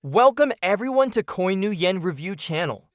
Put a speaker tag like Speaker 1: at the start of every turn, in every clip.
Speaker 1: Welcome everyone to Coin New Yen Review channel.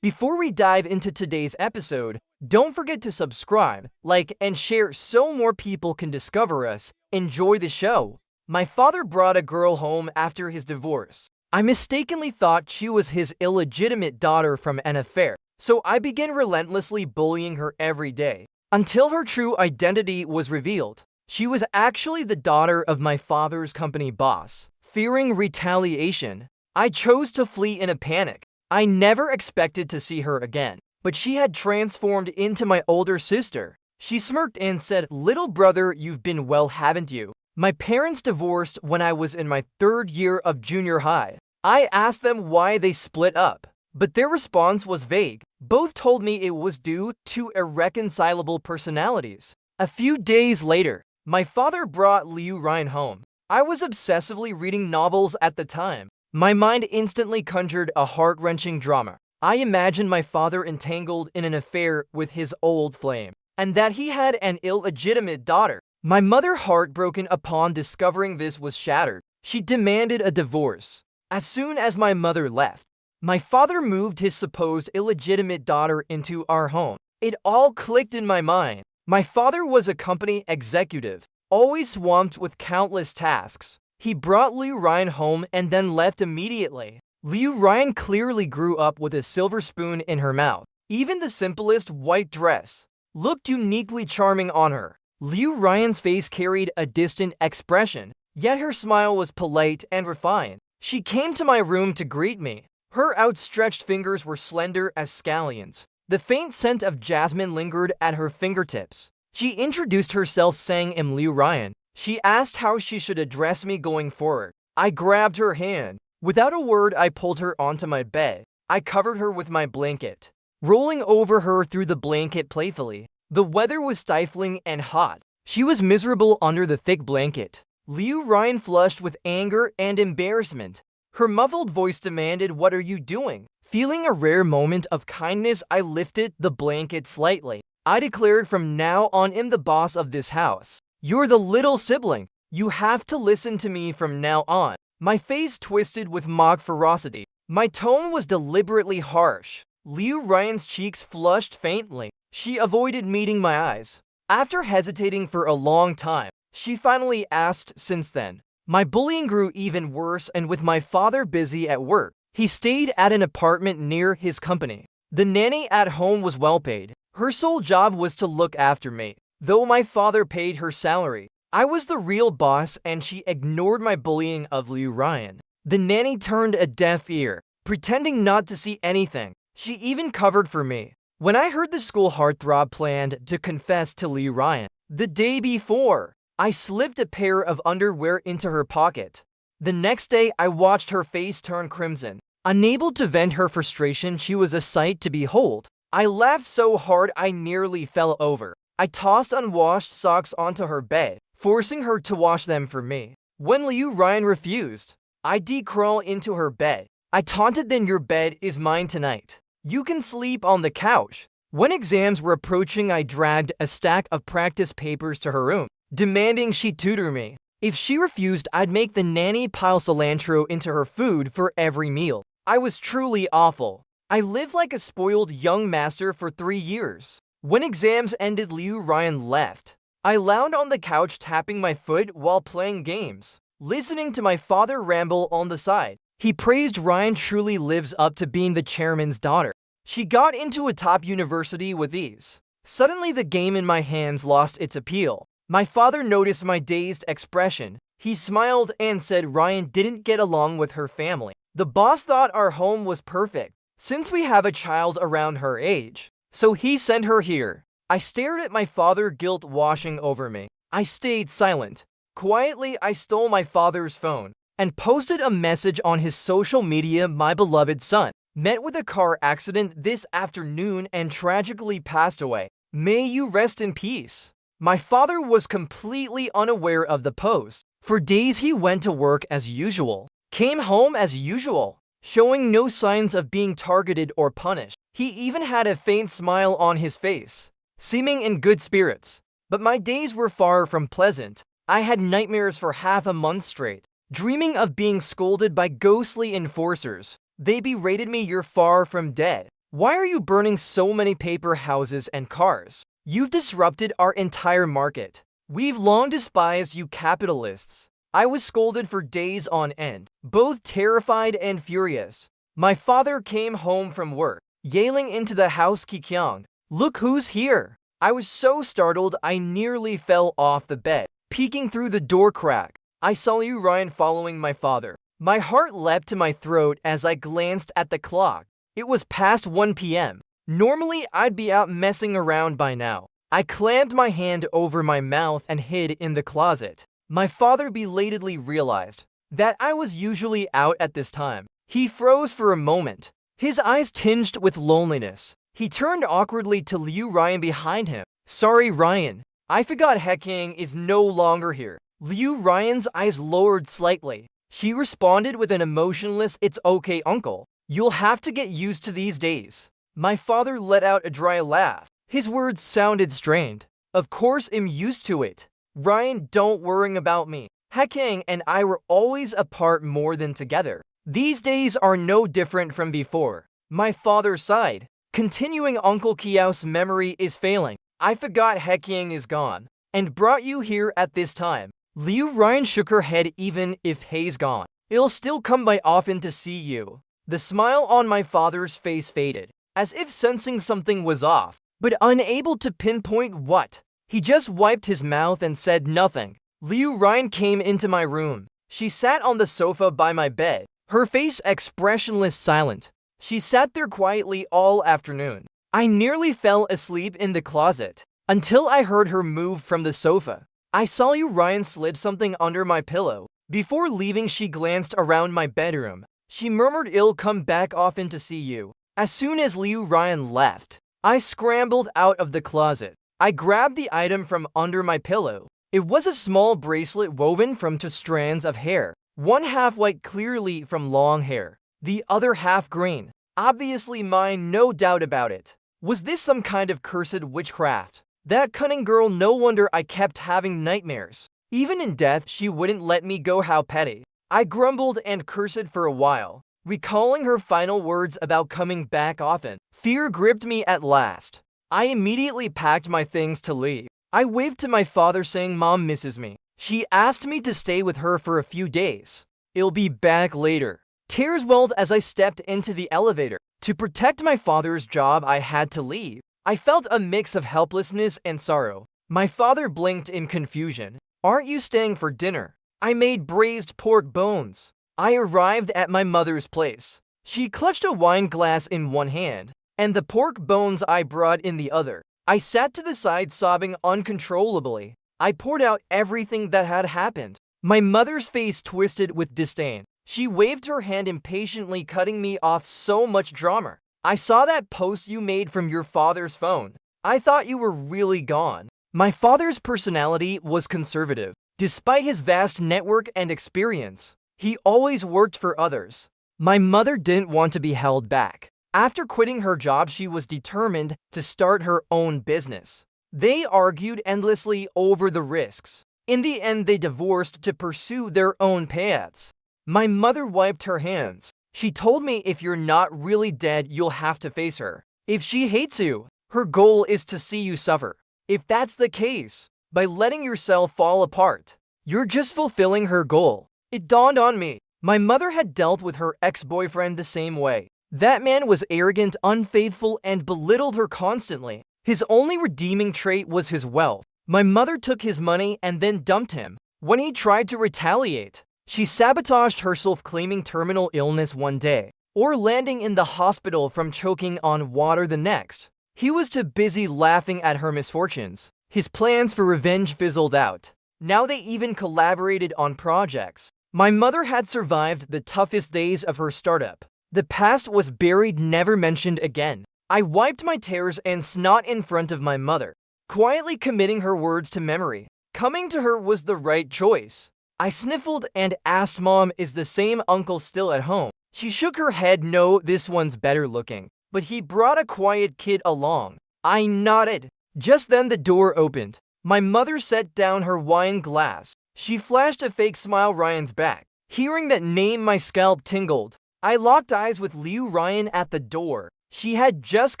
Speaker 1: Before we dive into today's episode, don't forget to subscribe, like, and share so more people can discover us. Enjoy the show. My father brought a girl home after his divorce. I mistakenly thought she was his illegitimate daughter from an affair, so I began relentlessly bullying her every day, until her true identity was revealed. She was actually the daughter of my father's company boss. Fearing retaliation, I chose to flee in a panic. I never expected to see her again, but she had transformed into my older sister. She smirked and said, "Little brother, you've been well, haven't you?" My parents divorced when I was in my third year of junior high. I asked them why they split up, but their response was vague. Both told me it was due to irreconcilable personalities. A few days later, my father brought Liu Ryan home. I was obsessively reading novels at the time. My mind instantly conjured a heart-wrenching drama. I imagined my father entangled in an affair with his old flame, and that he had an illegitimate daughter. My mother, heartbroken upon discovering this, was shattered. She demanded a divorce. As soon as my mother left, my father moved his supposed illegitimate daughter into our home. It all clicked in my mind. My father was a company executive, always swamped with countless tasks. He brought Liu Ryan home and then left immediately. Liu Ryan clearly grew up with a silver spoon in her mouth. Even the simplest white dress looked uniquely charming on her. Liu Ryan's face carried a distant expression, yet her smile was polite and refined. She came to my room to greet me. Her outstretched fingers were slender as scallions. The faint scent of jasmine lingered at her fingertips. She introduced herself, saying, "I'm Liu Ryan." She asked how she should address me going forward. I grabbed her hand. Without a word, I pulled her onto my bed. I covered her with my blanket, rolling over her through the blanket playfully. The weather was stifling and hot. She was miserable under the thick blanket. Liu Ryan flushed with anger and embarrassment. Her muffled voice demanded, "What are you doing?" Feeling a rare moment of kindness, I lifted the blanket slightly. I declared, "From now on, I'm the boss of this house. You're the little sibling. You have to listen to me from now on." My face twisted with mock ferocity. My tone was deliberately harsh. Liu Ryan's cheeks flushed faintly. She avoided meeting my eyes. After hesitating for a long time, she finally asked, "Since then?" My bullying grew even worse, and with my father busy at work, he stayed at an apartment near his company. The nanny at home was well paid. Her sole job was to look after me. Though my father paid her salary, I was the real boss, and she ignored my bullying of Liu Ryan. The nanny turned a deaf ear, pretending not to see anything. She even covered for me. When I heard the school heartthrob planned to confess to Liu Ryan the day before, I slipped a pair of underwear into her pocket. The next day, I watched her face turn crimson. Unable to vent her frustration, she was a sight to behold. I laughed so hard I nearly fell over. I tossed unwashed socks onto her bed, forcing her to wash them for me. When Liu Ryan refused, I decrawled into her bed. I taunted, "Then your bed is mine tonight. You can sleep on the couch." When exams were approaching, I dragged a stack of practice papers to her room, demanding she tutor me. If she refused, I'd make the nanny pile cilantro into her food for every meal. I was truly awful. I lived like a spoiled young master for 3 years. When exams ended, Liu Ryan left. I lounged on the couch, tapping my foot while playing games, listening to my father ramble on the side. He praised Ryan truly lives up to being the chairman's daughter. She got into a top university with ease. Suddenly, the game in my hands lost its appeal. My father noticed my dazed expression. He smiled and said Ryan didn't get along with her family. The boss thought our home was perfect, since we have a child around her age, so he sent her here. I stared at my father, guilt washing over me. I stayed silent. Quietly, I stole my father's phone and posted a message on his social media. "My beloved son met with a car accident this afternoon and tragically passed away. May you rest in peace." My father was completely unaware of the post. For days, he went to work as usual, came home as usual, showing no signs of being targeted or punished. He even had a faint smile on his face, seeming in good spirits. But my days were far from pleasant. I had nightmares for half a month straight. dreaming of being scolded by ghostly enforcers. They berated me, "You're far from dead. Why are you burning so many paper houses and cars? You've disrupted our entire market. We've long despised you capitalists." I was scolded for days on end, both terrified and furious. My father came home from work, yelling into the house, "Kikyang, look who's here." I was so startled I nearly fell off the bed. Peeking through the door crack, I saw Liu Ryan following my father. My heart leapt to my throat as I glanced at the clock. It was past 1 p.m. Normally, I'd be out messing around by now. I clamped my hand over my mouth and hid in the closet. My father belatedly realized that I was usually out at this time. He froze for a moment, his eyes tinged with loneliness. He turned awkwardly to Liu Ryan behind him. "Sorry, Ryan. I forgot Heking is no longer here." Liu Ryan's eyes lowered slightly. She responded with an emotionless, "It's okay, uncle. You'll have to get used to these days." My father let out a dry laugh. His words sounded strained. "Of course I'm used to it. Ryan, don't worry about me. Heking and I were always apart more than together. These days are no different from before." My father sighed. "Continuing, Uncle Kiao's memory is failing. I forgot Heking is gone and brought you here at this time." Liu Ryan shook her head. "Even if Hei's gone, it'll still come by often to see you." The smile on my father's face faded, as if sensing something was off, but unable to pinpoint what. He just wiped his mouth and said nothing. Liu Ryan came into my room. She sat on the sofa by my bed, her face expressionless, silent. She sat there quietly all afternoon. I nearly fell asleep in the closet until I heard her move from the sofa. I saw Liu Ryan slid something under my pillow. Before leaving, she glanced around my bedroom. She murmured, "I'll come back often to see you." As soon as Liu Ryan left, I scrambled out of the closet. I grabbed the item from under my pillow. It was a small bracelet woven from 2 strands of hair, one half white, clearly from long hair, the other half green. Obviously mine, no doubt about it. Was this some kind of cursed witchcraft? That cunning girl, no wonder I kept having nightmares. Even in death, she wouldn't let me go. How petty. I grumbled and cursed for a while, recalling her final words about coming back often. Fear gripped me at last. I immediately packed my things to leave. I waved to my father saying Mom misses me. She asked me to stay with her for a few days. "I'll be back later." Tears welled as I stepped into the elevator. To protect my father's job, I had to leave. I felt a mix of helplessness and sorrow. My father blinked in confusion. "Aren't you staying for dinner?" I made braised pork bones. I arrived at my mother's place. She clutched a wine glass in one hand and the pork bones I brought in the other. I sat to the side, sobbing uncontrollably. I poured out everything that had happened. My mother's face twisted with disdain. She waved her hand impatiently, cutting me off. "So much drama. I saw that post you made from your father's phone. I thought you were really gone." My father's personality was conservative. Despite his vast network and experience, he always worked for others. My mother didn't want to be held back. After quitting her job, she was determined to start her own business. They argued endlessly over the risks. In the end, they divorced to pursue their own paths. My mother wiped her hands. She told me, "If you're not really dead, you'll have to face her. If she hates you, her goal is to see you suffer. If that's the case, by letting yourself fall apart, you're just fulfilling her goal." It dawned on me. My mother had dealt with her ex-boyfriend the same way. That man was arrogant, unfaithful, and belittled her constantly. His only redeeming trait was his wealth. My mother took his money and then dumped him. When he tried to retaliate, she sabotaged herself, claiming terminal illness one day, or landing in the hospital from choking on water the next. He was too busy laughing at her misfortunes. His plans for revenge fizzled out. Now they even collaborated on projects. My mother had survived the toughest days of her startup. The past was buried, never mentioned again. I wiped my tears and snot in front of my mother, quietly committing her words to memory. Coming to her was the right choice. I sniffled and asked, "Mom, is the same uncle still at home?" She shook her head. "No, this one's better looking, but he brought a quiet kid along." I nodded. Just then the door opened. My mother set down her wine glass. She flashed a fake smile Ryan's back. Hearing that name, my scalp tingled. I locked eyes with Liu Ryan at the door. She had just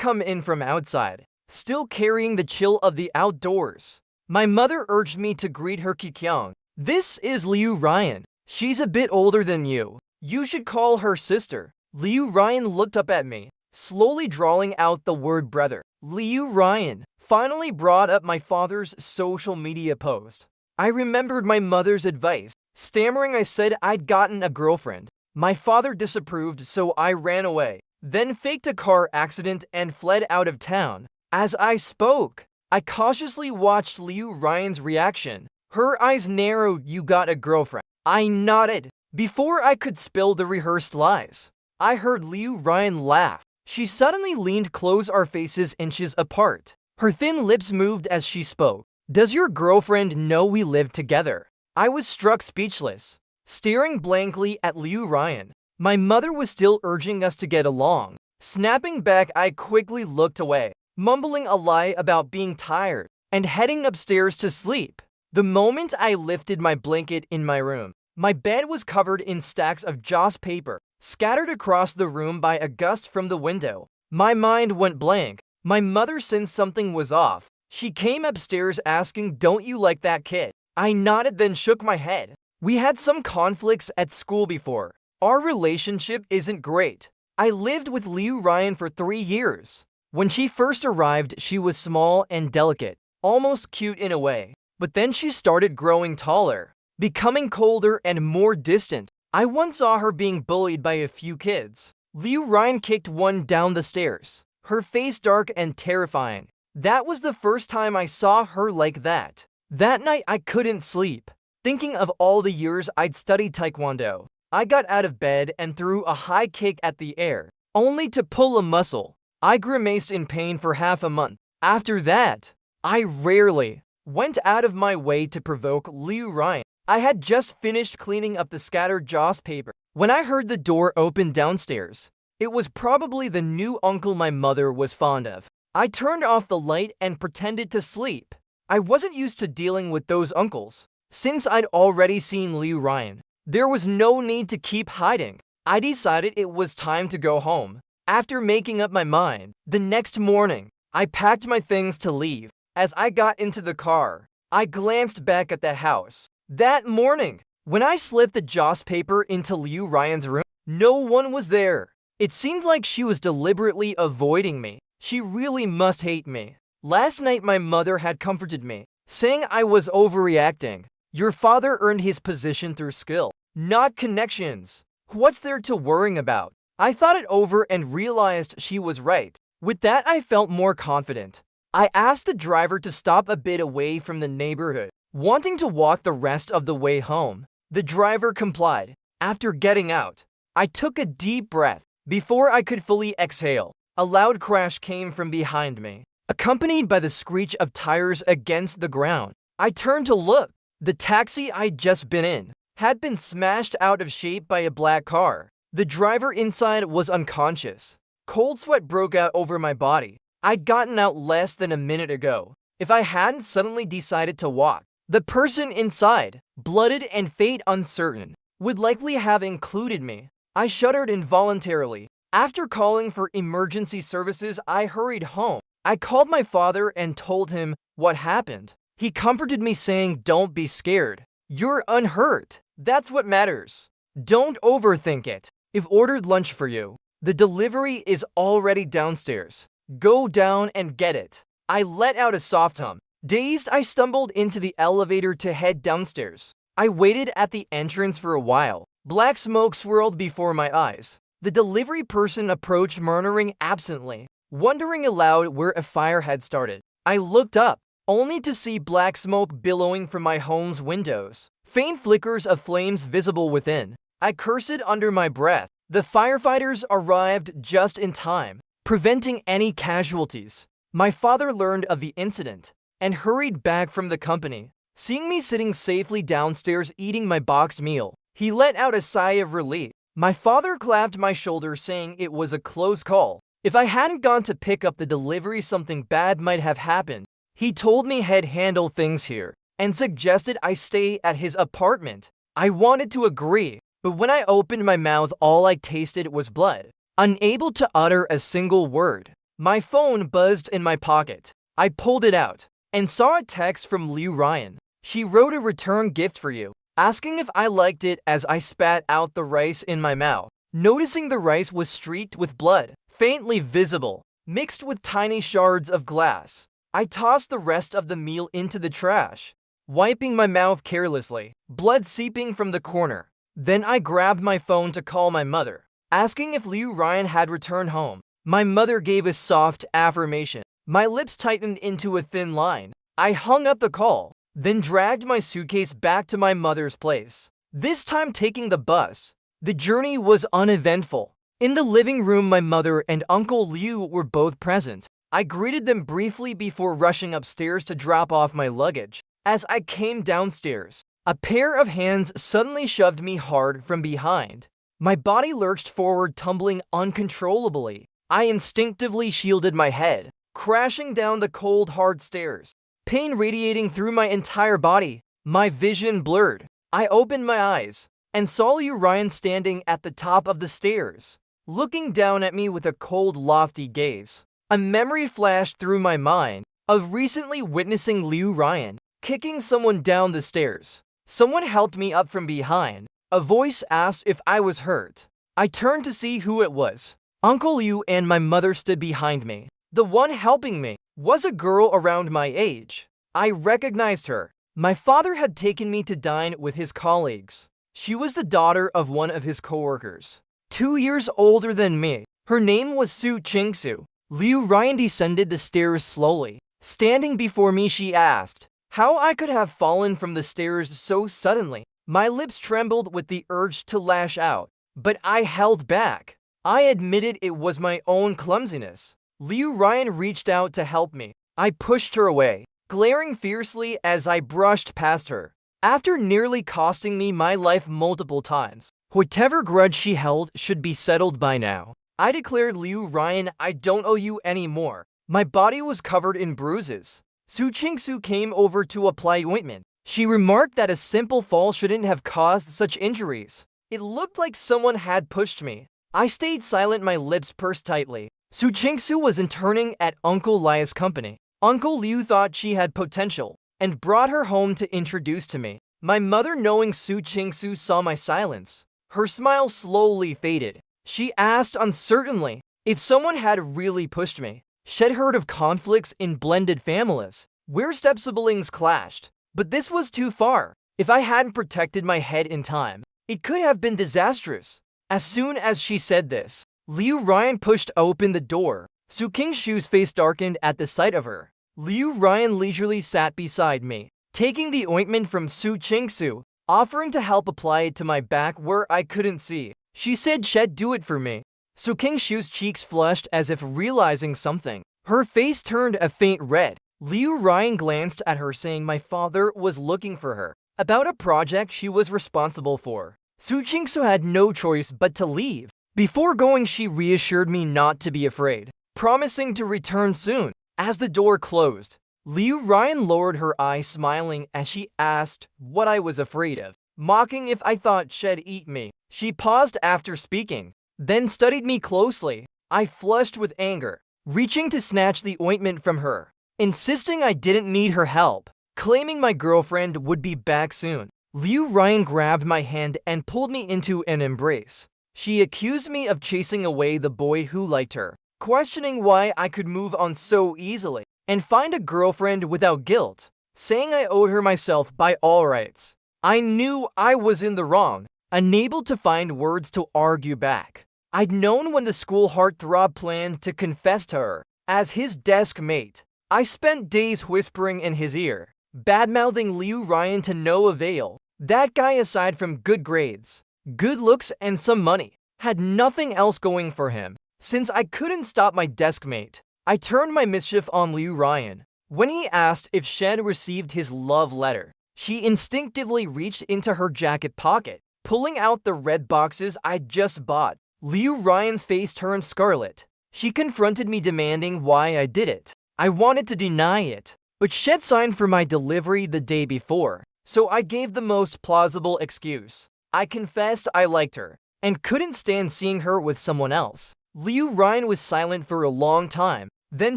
Speaker 1: come in from outside, still carrying the chill of the outdoors. My mother urged me to greet her Kikyang. This is Liu Ryan. She's a bit older than you. You should call her sister. Liu Ryan looked up at me, slowly drawling out the word brother. Liu Ryan finally brought up my father's social media post. I remembered my mother's advice. Stammering, I said I'd gotten a girlfriend. My father disapproved, so I ran away, then faked a car accident and fled out of town. As I spoke, I cautiously watched Liu Ryan's reaction. Her eyes narrowed. You got a girlfriend? I nodded. Before I could spill the rehearsed lies, I heard Liu Ryan laugh. She suddenly leaned close, our faces inches apart. Her thin lips moved as she spoke. Does your girlfriend know we live together? I was struck speechless, staring blankly at Liu Ryan. My mother was still urging us to get along. Snapping back, I quickly looked away, mumbling a lie about being tired, and heading upstairs to sleep. The moment I lifted my blanket in my room, my bed was covered in stacks of joss paper, scattered across the room by a gust from the window. My mind went blank. My mother sensed something was off. She came upstairs asking, "Don't you like that kid?" I nodded, then shook my head. We had some conflicts at school before. Our relationship isn't great. I lived with Liu Ryan for 3 years. When she first arrived, she was small and delicate, almost cute in a way. But then she started growing taller, becoming colder and more distant. I once saw her being bullied by a few kids. Liu Ryan kicked one down the stairs, her face dark and terrifying. That was the first time I saw her like that. That night I couldn't sleep, thinking of all the years I'd studied Taekwondo. I got out of bed and threw a high kick at the air, only to pull a muscle. I grimaced in pain for half a month. After that, I rarely went out of my way to provoke Liu Ryan. I had just finished cleaning up the scattered joss paper when I heard the door open downstairs. It was probably the new uncle my mother was fond of. I turned off the light and pretended to sleep. I wasn't used to dealing with those uncles. Since I'd already seen Liu Ryan, there was no need to keep hiding. I decided it was time to go home. After making up my mind, the next morning, I packed my things to leave. As I got into the car, I glanced back at the house. That morning, when I slipped the joss paper into Liu Ryan's room, no one was there. It seemed like she was deliberately avoiding me. She really must hate me. Last night my mother had comforted me, saying I was overreacting. Your father earned his position through skill, not connections. What's there to worrying about? I thought it over and realized she was right. With that, I felt more confident. I asked the driver to stop a bit away from the neighborhood, wanting to walk the rest of the way home. The driver complied. After getting out, I took a deep breath. Before I could fully exhale, a loud crash came from behind me, accompanied by the screech of tires against the ground. I turned to look. The taxi I'd just been in had been smashed out of shape by a black car. The driver inside was unconscious. Cold sweat broke out over my body. I'd gotten out less than a minute ago. If I hadn't suddenly decided to walk, the person inside, blooded and fate uncertain, would likely have included me. I shuddered involuntarily. After calling for emergency services, I hurried home. I called my father and told him what happened. He comforted me, saying, "Don't be scared. You're unhurt. That's what matters. Don't overthink it. I've ordered lunch for you. The delivery is already downstairs. Go down and get it." I let out a soft hum. Dazed, I stumbled into the elevator to head downstairs. I waited at the entrance for a while. Black smoke swirled before my eyes. The delivery person approached, murmuring absently, wondering aloud where a fire had started. I looked up, only to see black smoke billowing from my home's windows, faint flickers of flames visible within. I cursed under my breath. The firefighters arrived just in time, preventing any casualties. My father learned of the incident and hurried back from the company. Seeing me sitting safely downstairs eating my boxed meal, he let out a sigh of relief. My father clapped my shoulder, saying it was a close call. If I hadn't gone to pick up the delivery, something bad might have happened. He told me he'd handle things here and suggested I stay at his apartment. I wanted to agree, but when I opened my mouth, all I tasted was blood. Unable to utter a single word, my phone buzzed in my pocket. I pulled it out and saw a text from Liu Ryan. She wrote a return gift for you, asking if I liked it as I spat out the rice in my mouth. Noticing the rice was streaked with blood, faintly visible, mixed with tiny shards of glass, I tossed the rest of the meal into the trash, wiping my mouth carelessly, blood seeping from the corner. Then I grabbed my phone to call my mother, asking if Liu Ryan had returned home. My mother gave a soft affirmation. My lips tightened into a thin line. I hung up the call, then dragged my suitcase back to my mother's place, this time taking the bus. The journey was uneventful. In the living room, my mother and Uncle Liu were both present. I greeted them briefly before rushing upstairs to drop off my luggage. As I came downstairs, a pair of hands suddenly shoved me hard from behind. My body lurched forward, tumbling uncontrollably. I instinctively shielded my head, crashing down the cold, hard stairs, pain radiating through my entire body. My vision blurred. I opened my eyes and saw Liu Ryan standing at the top of the stairs, looking down at me with a cold, lofty gaze. A memory flashed through my mind of recently witnessing Liu Ryan kicking someone down the stairs. Someone helped me up from behind. A voice asked if I was hurt. I turned to see who it was. Uncle Liu and my mother stood behind me. The one helping me was a girl around my age. I recognized her. My father had taken me to dine with his colleagues. She was the daughter of one of his coworkers, 2 years older than me. Her name was Su Qingsu. Liu Ryan descended the stairs slowly. Standing before me, she asked how I could have fallen from the stairs so suddenly. My lips trembled with the urge to lash out, but I held back. I admitted it was my own clumsiness. Liu Ryan reached out to help me. I pushed her away, glaring fiercely as I brushed past her. After nearly costing me my life multiple times, whatever grudge she held should be settled by now. I declared, Liu Ryan, I don't owe you any more. My body was covered in bruises. Su Qingsu came over to apply ointment. She remarked that a simple fall shouldn't have caused such injuries. It looked like someone had pushed me. I stayed silent, my lips pursed tightly. Su Qingsu was interning at Uncle Liu's company. Uncle Liu thought she had potential and brought her home to introduce to me. My mother, knowing Su Qingsu, saw my silence. Her smile slowly faded. She asked uncertainly if someone had really pushed me. She'd heard of conflicts in blended families, where step-siblings clashed. But this was too far. If I hadn't protected my head in time, it could have been disastrous. As soon as she said this, Liu Ryan pushed open the door. Su Qingshu's face darkened at the sight of her. Liu Ryan leisurely sat beside me, taking the ointment from Su Qingsu, offering to help apply it to my back where I couldn't see. She said she'd do it for me. Su Qingshu's cheeks flushed as if realizing something. Her face turned a faint red. Liu Ryan glanced at her, saying my father was looking for her about a project she was responsible for. Su Qingsu had no choice but to leave. Before going, she reassured me not to be afraid, promising to return soon. As the door closed, Liu Ryan lowered her eyes, smiling as she asked what I was afraid of, mocking if I thought she'd eat me. She paused after speaking, then studied me closely. I flushed with anger, reaching to snatch the ointment from her, insisting I didn't need her help, claiming my girlfriend would be back soon. Liu Ryan grabbed my hand and pulled me into an embrace. She accused me of chasing away the boy who liked her, questioning why I could move on so easily and find a girlfriend without guilt, saying I owed her myself by all rights. I knew I was in the wrong, unable to find words to argue back. I'd known when the school heartthrob planned to confess to her as his desk mate. I spent days whispering in his ear, bad-mouthing Liu Ryan to no avail. That guy, aside from good grades, good looks, and some money, had nothing else going for him. Since I couldn't stop my desk mate, I turned my mischief on Liu Ryan. When he asked if she'd received his love letter, she instinctively reached into her jacket pocket, pulling out the red boxes I'd just bought. Liu Ryan's face turned scarlet. She confronted me, demanding why I did it. I wanted to deny it, but she'd signed for my delivery the day before, so I gave the most plausible excuse. I confessed I liked her and couldn't stand seeing her with someone else. Liu Ryan was silent for a long time, then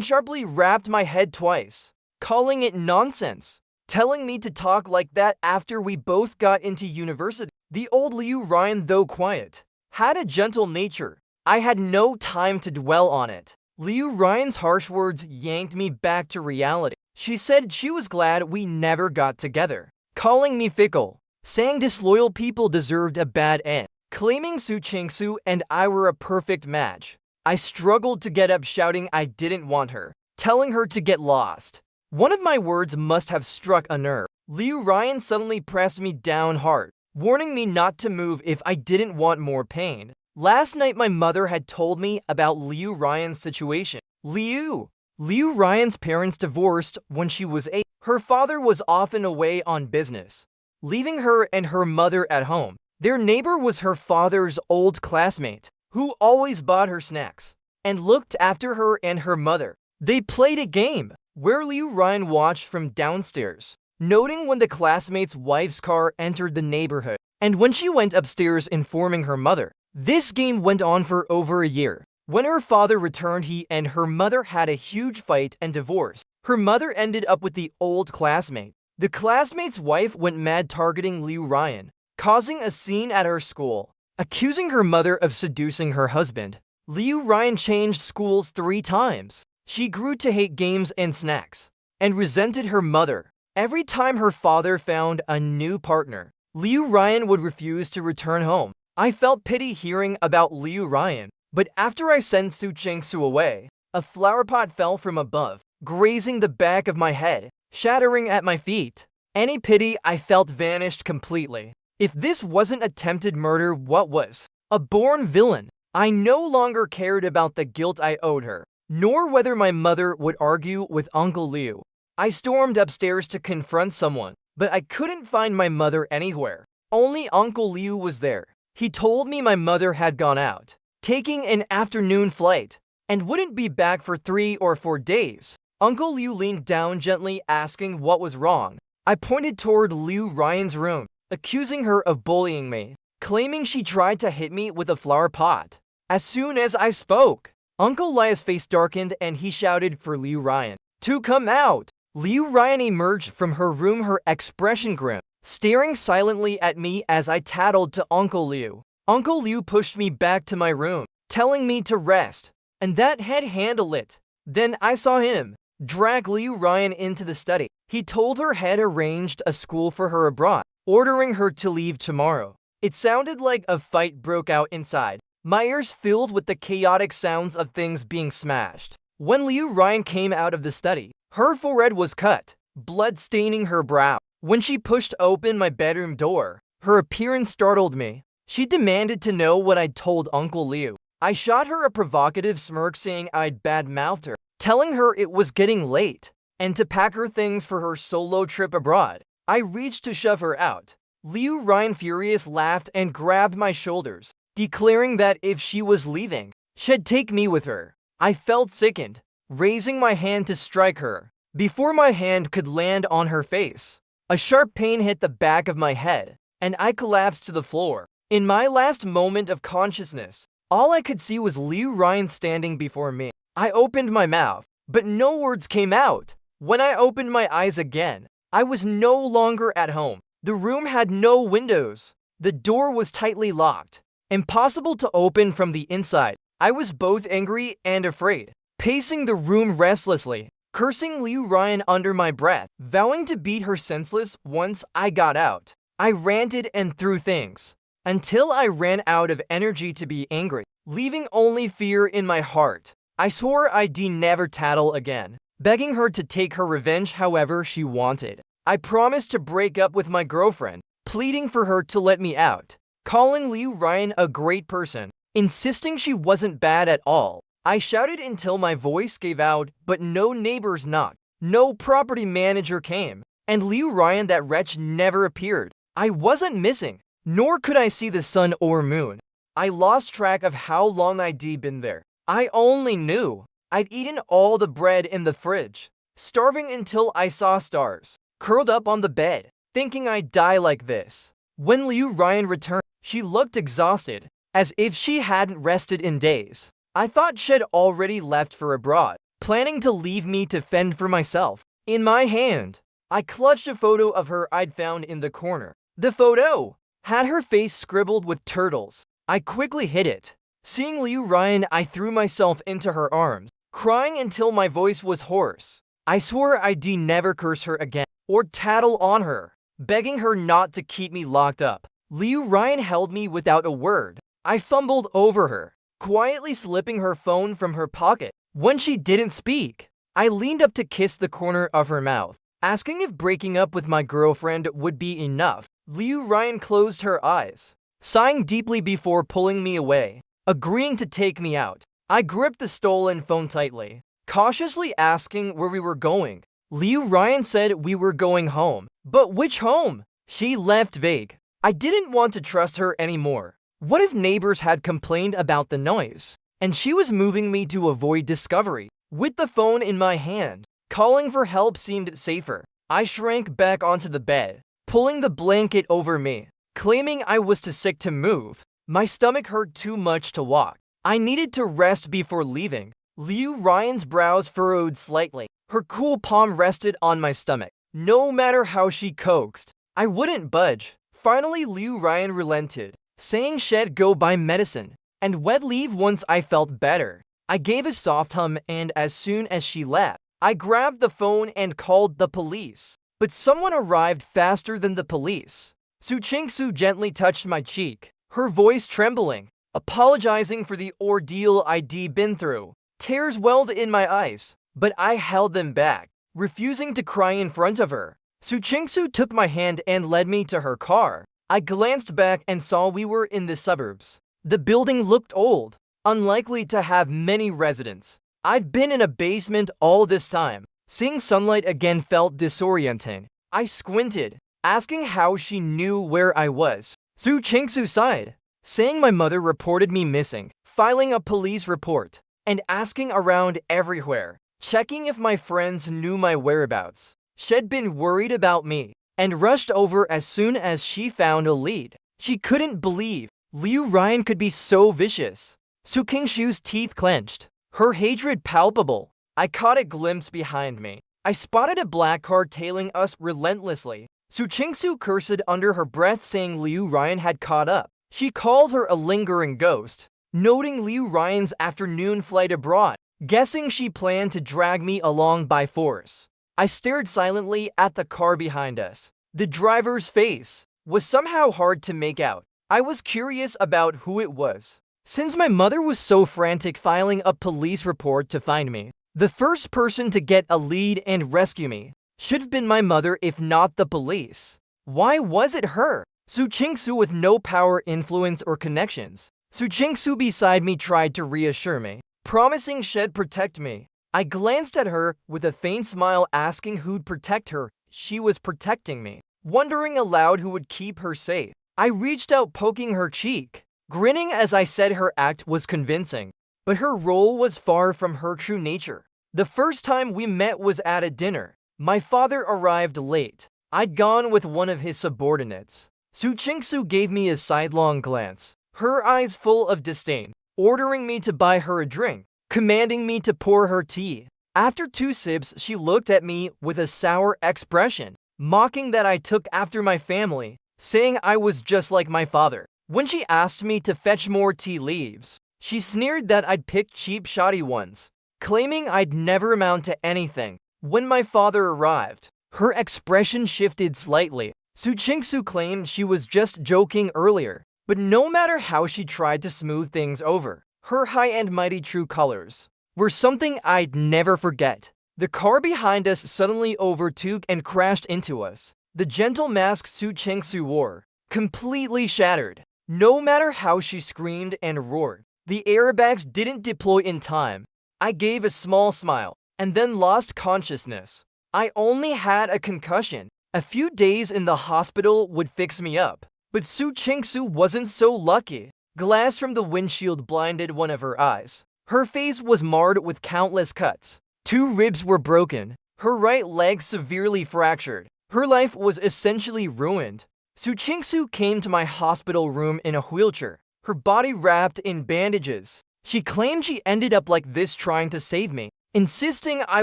Speaker 1: sharply rapped my head twice, calling it nonsense, telling me to talk like that after we both got into university. The old Liu Ryan, though quiet, had a gentle nature. I had no time to dwell on it. Liu Ryan's harsh words yanked me back to reality. She said she was glad we never got together, calling me fickle, saying disloyal people deserved a bad end, claiming Su Chengsu and I were a perfect match. I struggled to get up, shouting I didn't want her, telling her to get lost. One of my words must have struck a nerve. Liu Ryan suddenly pressed me down hard, warning me not to move if I didn't want more pain. Last night my mother had told me about Liu Ryan's situation. Liu Ryan's parents divorced when she was 8. Her father was often away on business, leaving her and her mother at home. Their neighbor was her father's old classmate, who always bought her snacks and looked after her and her mother. They played a game where Liu Ryan watched from downstairs, noting when the classmate's wife's car entered the neighborhood and when she went upstairs informing her mother. This game went on for over a year. When her father returned, he and her mother had a huge fight and divorce. Her mother ended up with the old classmate. The classmate's wife went mad, targeting Liu Ryan, causing a scene at her school, accusing her mother of seducing her husband. Liu Ryan changed schools 3 times. She grew to hate games and snacks, and resented her mother. Every time her father found a new partner, Liu Ryan would refuse to return home. I felt pity hearing about Liu Ryan, but after I sent Su Chengsu away, a flower pot fell from above, grazing the back of my head, shattering at my feet. Any pity I felt vanished completely. If this wasn't attempted murder, what was? A born villain. I no longer cared about the guilt I owed her, nor whether my mother would argue with Uncle Liu. I stormed upstairs to confront someone, but I couldn't find my mother anywhere. Only Uncle Liu was there. He told me my mother had gone out, taking an afternoon flight, and wouldn't be back for 3 or 4 days. Uncle Liu leaned down gently, asking what was wrong. I pointed toward Liu Ryan's room, accusing her of bullying me, claiming she tried to hit me with a flower pot. As soon as I spoke, Uncle Liu's face darkened and he shouted for Liu Ryan to come out. Liu Ryan emerged from her room, her expression grim, staring silently at me as I tattled to Uncle Liu. Uncle Liu pushed me back to my room, telling me to rest, and that he'd handle it. Then I saw him drag Liu Ryan into the study. He told her he'd arranged a school for her abroad, ordering her to leave tomorrow. It sounded like a fight broke out inside, my ears filled with the chaotic sounds of things being smashed. When Liu Ryan came out of the study, her forehead was cut, blood staining her brow. When she pushed open my bedroom door, her appearance startled me. She demanded to know what I'd told Uncle Liu. I shot her a provocative smirk, saying I'd bad-mouthed her, telling her it was getting late and to pack her things for her solo trip abroad. I reached to shove her out. Liu Ryan, furious, laughed and grabbed my shoulders, declaring that if she was leaving, she'd take me with her. I felt sickened, raising my hand to strike her. Before my hand could land on her face, a sharp pain hit the back of my head, and I collapsed to the floor. In my last moment of consciousness, all I could see was Liu Ryan standing before me. I opened my mouth, but no words came out. When I opened my eyes again, I was no longer at home. The room had no windows. The door was tightly locked, impossible to open from the inside. I was both angry and afraid, pacing the room restlessly, cursing Liu Ryan under my breath, vowing to beat her senseless once I got out. I ranted and threw things, until I ran out of energy to be angry, leaving only fear in my heart. I swore I'd never tattle again, begging her to take her revenge however she wanted. I promised to break up with my girlfriend, pleading for her to let me out, calling Liu Ryan a great person, insisting she wasn't bad at all. I shouted until my voice gave out, but no neighbors knocked, no property manager came, and Liu Ryan, that wretch, never appeared. I wasn't missing, nor could I see the sun or moon. I lost track of how long I'd been there. I only knew I'd eaten all the bread in the fridge, starving until I saw stars, curled up on the bed, thinking I'd die like this. When Liu Ryan returned, she looked exhausted, as if she hadn't rested in days. I thought she'd already left for abroad, planning to leave me to fend for myself. In my hand, I clutched a photo of her I'd found in the corner. The photo had her face scribbled with turtles. I quickly hid it. Seeing Liu Ryan, I threw myself into her arms, crying until my voice was hoarse. I swore I'd never curse her again or tattle on her, begging her not to keep me locked up. Liu Ryan held me without a word. I fumbled over her, quietly slipping her phone from her pocket. When she didn't speak, I leaned up to kiss the corner of her mouth, asking if breaking up with my girlfriend would be enough. Liu Ryan closed her eyes, sighing deeply before pulling me away, agreeing to take me out. I gripped the stolen phone tightly, cautiously asking where we were going. Liu Ryan said we were going home. But which home? She left vague. I didn't want to trust her anymore. What if neighbors had complained about the noise, and she was moving me to avoid discovery? With the phone in my hand, calling for help seemed safer. I shrank back onto the bed, pulling the blanket over me, claiming I was too sick to move. My stomach hurt too much to walk. I needed to rest before leaving. Liu Ryan's brows furrowed slightly. Her cool palm rested on my stomach. No matter how she coaxed, I wouldn't budge. Finally, Liu Ryan relented, saying she'd go buy medicine and would leave once I felt better. I gave a soft hum, and as soon as she left, I grabbed the phone and called the police. But someone arrived faster than the police. Su Qingsu gently touched my cheek, her voice trembling, apologizing for the ordeal I'd been through. Tears welled in my eyes, but I held them back, refusing to cry in front of her. Su Qingsu took my hand and led me to her car. I glanced back and saw we were in the suburbs. The building looked old, unlikely to have many residents. I'd been in a basement all this time. Seeing sunlight again felt disorienting. I squinted, asking how she knew where I was. Su Qingsu sighed, saying my mother reported me missing, filing a police report, and asking around everywhere, checking if my friends knew my whereabouts. She'd been worried about me and rushed over as soon as she found a lead. She couldn't believe Liu Ryan could be so vicious. Su Qingshu's teeth clenched, her hatred palpable. I caught a glimpse behind me. I spotted a black car tailing us relentlessly. Su Qingsu cursed under her breath, saying Liu Ryan had caught up. She called her a lingering ghost, noting Liu Ryan's afternoon flight abroad, guessing she planned to drag me along by force. I stared silently at the car behind us. The driver's face was somehow hard to make out. I was curious about who it was, since my mother was so frantic filing a police report to find me. The first person to get a lead and rescue me should have been my mother, if not the police. Why was it her? Su Qingsu with no power, influence, or connections. Su Qingsu beside me tried to reassure me, promising she'd protect me. I glanced at her with a faint smile, asking who'd protect her. She was protecting me, wondering aloud who would keep her safe. I reached out, poking her cheek, grinning as I said her act was convincing. But her role was far from her true nature. The first time we met was at a dinner. My father arrived late. I'd gone with one of his subordinates. Su Qingsu gave me a sidelong glance, her eyes full of disdain, ordering me to buy her a drink, commanding me to pour her tea. After 2 sips, she looked at me with a sour expression, mocking that I took after my family, saying I was just like my father. When she asked me to fetch more tea leaves, she sneered that I'd picked cheap, shoddy ones, claiming I'd never amount to anything. When my father arrived, her expression shifted slightly. Su Qingsu claimed she was just joking earlier, but no matter how she tried to smooth things over, her high and mighty true colors were something I'd never forget. The car behind us suddenly overtook and crashed into us. The gentle mask Su Qingsu wore completely shattered. No matter how she screamed and roared, the airbags didn't deploy in time. I gave a small smile and then lost consciousness. I only had a concussion. A few days in the hospital would fix me up. But Su Qingsu wasn't so lucky. Glass from the windshield blinded one of her eyes. Her face was marred with countless cuts. 2 ribs were broken. Her right leg severely fractured. Her life was essentially ruined. Su Qingsu came to my hospital room in a wheelchair, her body wrapped in bandages. She claimed she ended up like this trying to save me, insisting I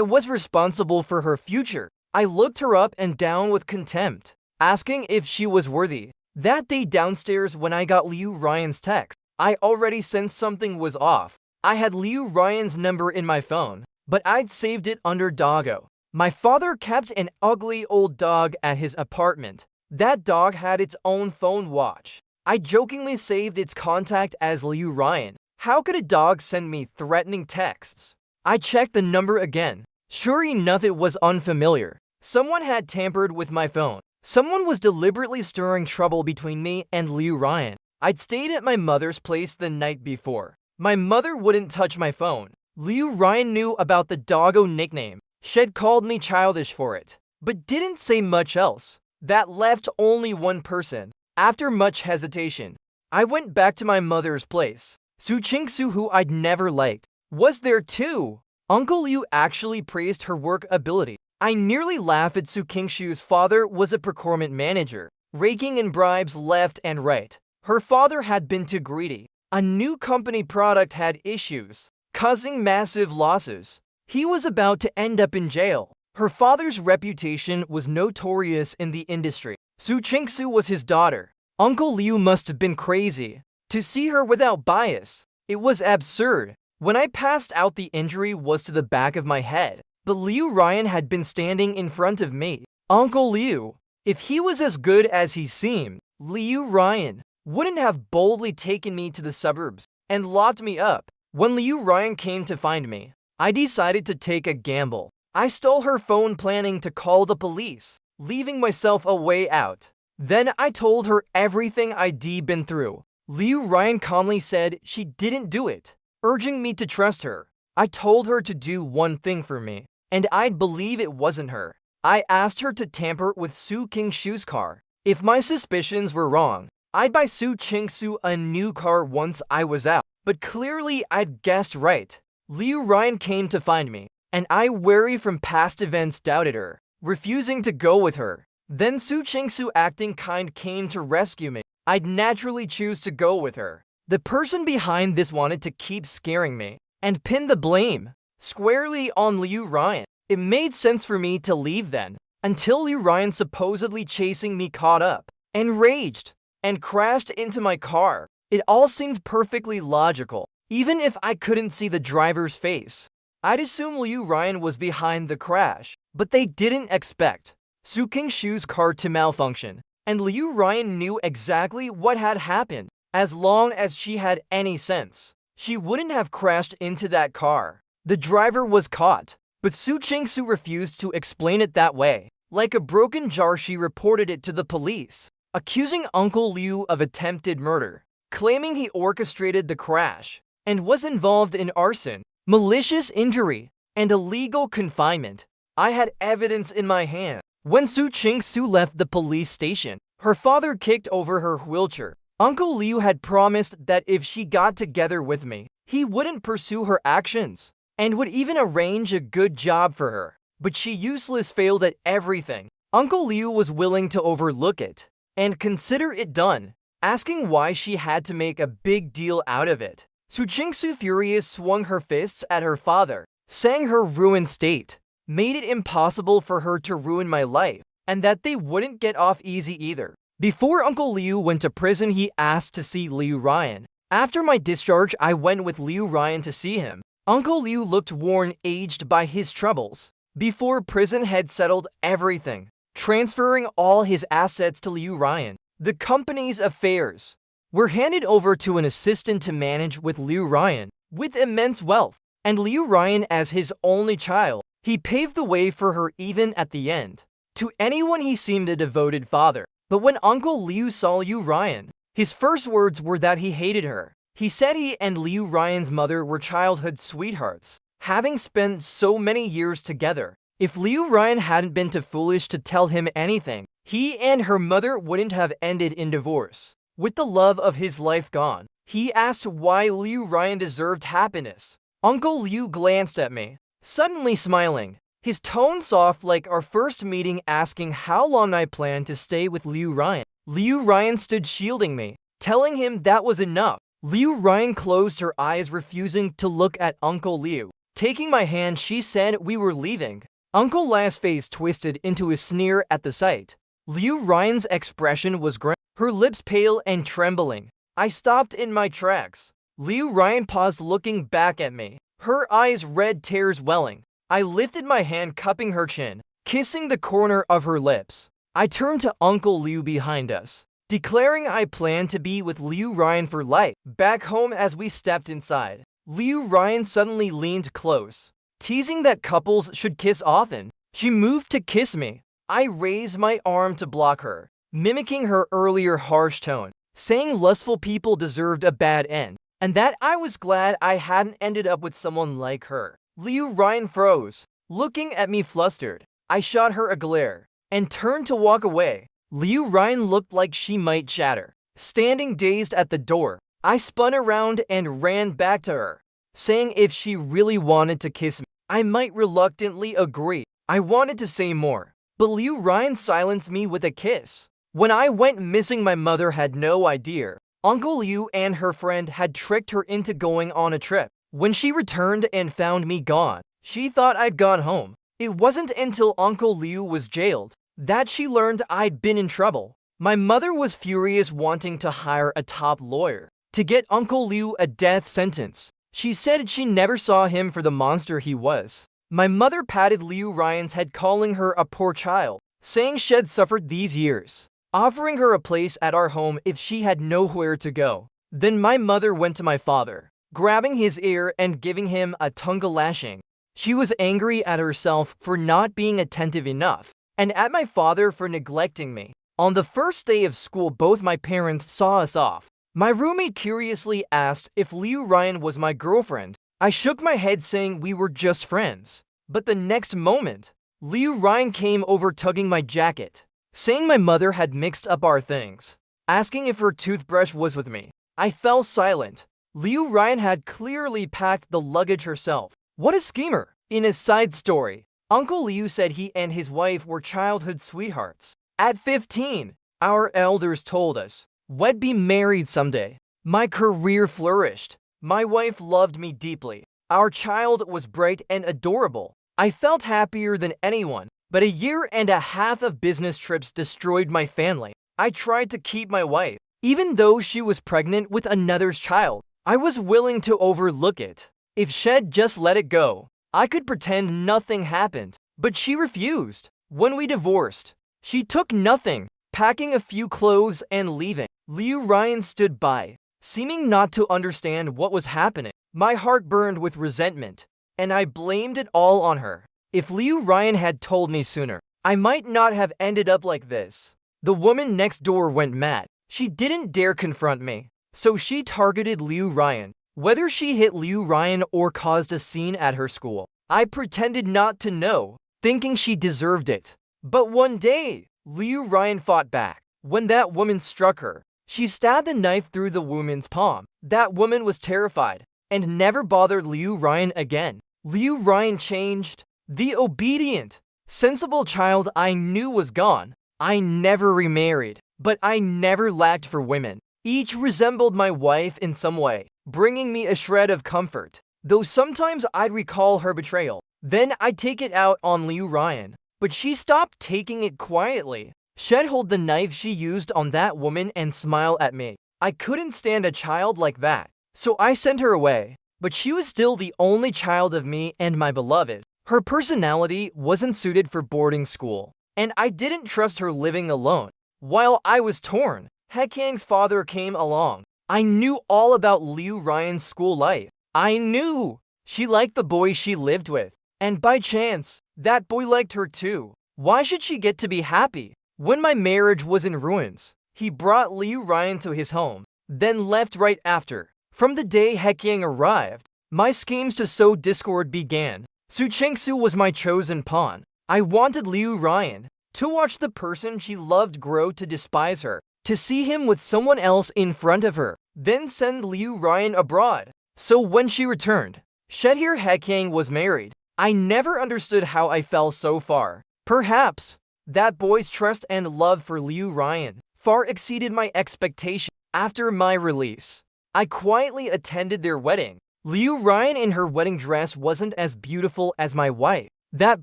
Speaker 1: was responsible for her future. I looked her up and down with contempt, asking if she was worthy. That day downstairs when I got Liu Ryan's text, I already sensed something was off. I had Liu Ryan's number in my phone, but I'd saved it under Doggo. My father kept an ugly old dog at his apartment. That dog had its own phone watch. I jokingly saved its contact as Liu Ryan. How could a dog send me threatening texts? I checked the number again. Sure enough, it was unfamiliar. Someone had tampered with my phone. Someone was deliberately stirring trouble between me and Liu Ryan. I'd stayed at my mother's place the night before. My mother wouldn't touch my phone. Liu Ryan knew about the Doggo nickname. Shed called me childish for it, but didn't say much else. That left only one person. After much hesitation, I went back to my mother's place. Su Qingsu, who I'd never liked, was there too. Uncle Liu actually praised her work ability. I nearly laughed at Su Qingsu's father was a procurement manager, raking in bribes left and right. Her father had been too greedy. A new company product had issues, causing massive losses. He was about to end up in jail. Her father's reputation was notorious in the industry. Su Qingsu was his daughter. Uncle Liu must have been crazy to see her without bias. It was absurd. When I passed out, the injury was to the back of my head, but Liu Ryan had been standing in front of me. Uncle Liu, if he was as good as he seemed, Liu Ryan wouldn't have boldly taken me to the suburbs and locked me up. When Liu Ryan came to find me, I decided to take a gamble. I stole her phone, planning to call the police, leaving myself a way out. Then I told her everything I'd been through. Liu Ryan calmly said she didn't do it, urging me to trust her. I told her to do one thing for me, and I'd believe it wasn't her. I asked her to tamper with Su Qingshu's car. If my suspicions were wrong, I'd buy Su Qingsu a new car once I was out. But clearly I'd guessed right. Liu Ryan came to find me, and I, wary from past events, doubted her, refusing to go with her. Then Su Qingsu, acting kind, came to rescue me. I'd naturally choose to go with her. The person behind this wanted to keep scaring me and pin the blame squarely on Liu Ryan. It made sense for me to leave then, until Liu Ryan, supposedly chasing me, caught up, enraged, and crashed into my car. It all seemed perfectly logical, even if I couldn't see the driver's face. I'd assume Liu Ryan was behind the crash, but they didn't expect Su Qingshu's car to malfunction, and Liu Ryan knew exactly what had happened. As long as she had any sense, she wouldn't have crashed into that car. The driver was caught, but Su Qingsu refused to explain it that way. Like a broken jar, she reported it to the police, accusing Uncle Liu of attempted murder, claiming he orchestrated the crash and was involved in arson, malicious injury, and illegal confinement. I had evidence in my hand. When Su Qingsu left the police station, her father kicked over her wheelchair. Uncle Liu had promised that if she got together with me, he wouldn't pursue her actions and would even arrange a good job for her. But she useless failed at everything. Uncle Liu was willing to overlook it and consider it done, asking why she had to make a big deal out of it. Su Qingsu, furious, swung her fists at her father, saying her ruined state made it impossible for her to ruin my life, and that they wouldn't get off easy either. Before Uncle Liu went to prison, he asked to see Liu Ryan. After my discharge, I went with Liu Ryan to see him. Uncle Liu looked worn, aged by his troubles. Before prison had settled everything, transferring all his assets to Liu Ryan. The company's affairs were handed over to an assistant to manage with Liu Ryan, with immense wealth, and Liu Ryan as his only child. He paved the way for her even at the end. To anyone, he seemed a devoted father. But when Uncle Liu saw Liu Ryan, his first words were that he hated her. He said he and Liu Ryan's mother were childhood sweethearts, having spent so many years together. If Liu Ryan hadn't been too foolish to tell him anything, he and her mother wouldn't have ended in divorce. With the love of his life gone, he asked why Liu Ryan deserved happiness. Uncle Liu glanced at me, suddenly smiling, his tone soft like our first meeting, asking how long I planned to stay with Liu Ryan. Liu Ryan stood shielding me, telling him that was enough. Liu Ryan closed her eyes, refusing to look at Uncle Liu. Taking my hand, she said we were leaving. Uncle Liu's face twisted into a sneer at the sight. Liu Ryan's expression was grim, her lips pale and trembling. I stopped in my tracks. Liu Ryan paused, looking back at me, her eyes red, tears welling. I lifted my hand, cupping her chin, kissing the corner of her lips. I turned to Uncle Liu behind us, declaring I plan to be with Liu Ryan for life. Back home, as we stepped inside, Liu Ryan suddenly leaned close, teasing that couples should kiss often. She moved to kiss me. I raised my arm to block her, mimicking her earlier harsh tone, saying lustful people deserved a bad end, and that I was glad I hadn't ended up with someone like her. Liu Ryan froze, looking at me flustered. I shot her a glare and turned to walk away. Liu Ryan looked like she might shatter. Standing dazed at the door, I spun around and ran back to her, saying if she really wanted to kiss me, I might reluctantly agree. I wanted to say more, but Liu Ryan silenced me with a kiss. When I went missing, my mother had no idea. Uncle Liu and her friend had tricked her into going on a trip. When she returned and found me gone, she thought I'd gone home. It wasn't until Uncle Liu was jailed that she learned I'd been in trouble. My mother was furious, wanting to hire a top lawyer to get Uncle Liu a death sentence. She said she never saw him for the monster he was. My mother patted Liu Ryan's head, calling her a poor child, saying she'd suffered these years, offering her a place at our home if she had nowhere to go. Then my mother went to my father, grabbing his ear and giving him a tongue lashing. She was angry at herself for not being attentive enough, and at my father for neglecting me. On the first day of school, both my parents saw us off. My roommate curiously asked if Liu Ryan was my girlfriend. I shook my head, saying we were just friends. But the next moment, Liu Ryan came over, tugging my jacket, saying my mother had mixed up our things, asking if her toothbrush was with me. I fell silent. Liu Ryan had clearly packed the luggage herself. What a schemer! In a side story, Uncle Liu said he and his wife were childhood sweethearts. At 15, our elders told us we'd be married someday. My career flourished. My wife loved me deeply. Our child was bright and adorable. I felt happier than anyone, but a year and a half of business trips destroyed my family. I tried to keep my wife, even though she was pregnant with another's child. I was willing to overlook it. If she'd just let it go, I could pretend nothing happened. But she refused. When we divorced, she took nothing, packing a few clothes and leaving. Liu Ryan stood by, seeming not to understand what was happening. My heart burned with resentment, and I blamed it all on her. If Liu Ryan had told me sooner, I might not have ended up like this. The woman next door went mad. She didn't dare confront me, so she targeted Liu Ryan. Whether she hit Liu Ryan or caused a scene at her school, I pretended not to know, thinking she deserved it. But one day, Liu Ryan fought back. When that woman struck her, she stabbed the knife through the woman's palm. That woman was terrified and never bothered Liu Ryan again. Liu Ryan changed. The obedient, sensible child I knew was gone. I never remarried, but I never lacked for women. Each resembled my wife in some way, bringing me a shred of comfort. Though sometimes I'd recall her betrayal. Then I'd take it out on Liu Ryan. But she stopped taking it quietly. She'd hold the knife she used on that woman and smile at me. I couldn't stand a child like that, so I sent her away. But she was still the only child of me and my beloved. Her personality wasn't suited for boarding school, and I didn't trust her living alone. While I was torn, Hekyang's father came along. I knew all about Liu Ryan's school life. I knew she liked the boy she lived with, and by chance, that boy liked her too. Why should she get to be happy? When my marriage was in ruins, he brought Liu Ryan to his home, then left right after. From the day Hekyang arrived, my schemes to sow discord began. Su Chengsu was my chosen pawn. I wanted Liu Ryan to watch the person she loved grow to despise her, to see him with someone else in front of her, then send Liu Ryan abroad. So when she returned, she'd hear Hekyang was married. I never understood how I fell so far. Perhaps that boy's trust and love for Liu Ryan far exceeded my expectations. After my release, I quietly attended their wedding. Liu Ryan in her wedding dress wasn't as beautiful as my wife. That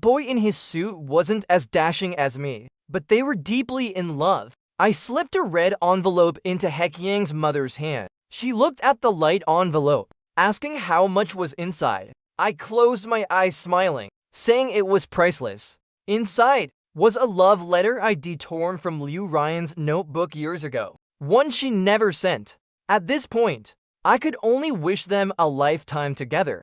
Speaker 1: boy in his suit wasn't as dashing as me, but they were deeply in love. I slipped a red envelope into Hekyang's mother's hand. She looked at the light envelope, asking how much was inside. I closed my eyes smiling, saying it was priceless. Inside was a love letter I'd torn from Liu Ryan's notebook years ago, one she never sent. At this point, I could only wish them a lifetime together.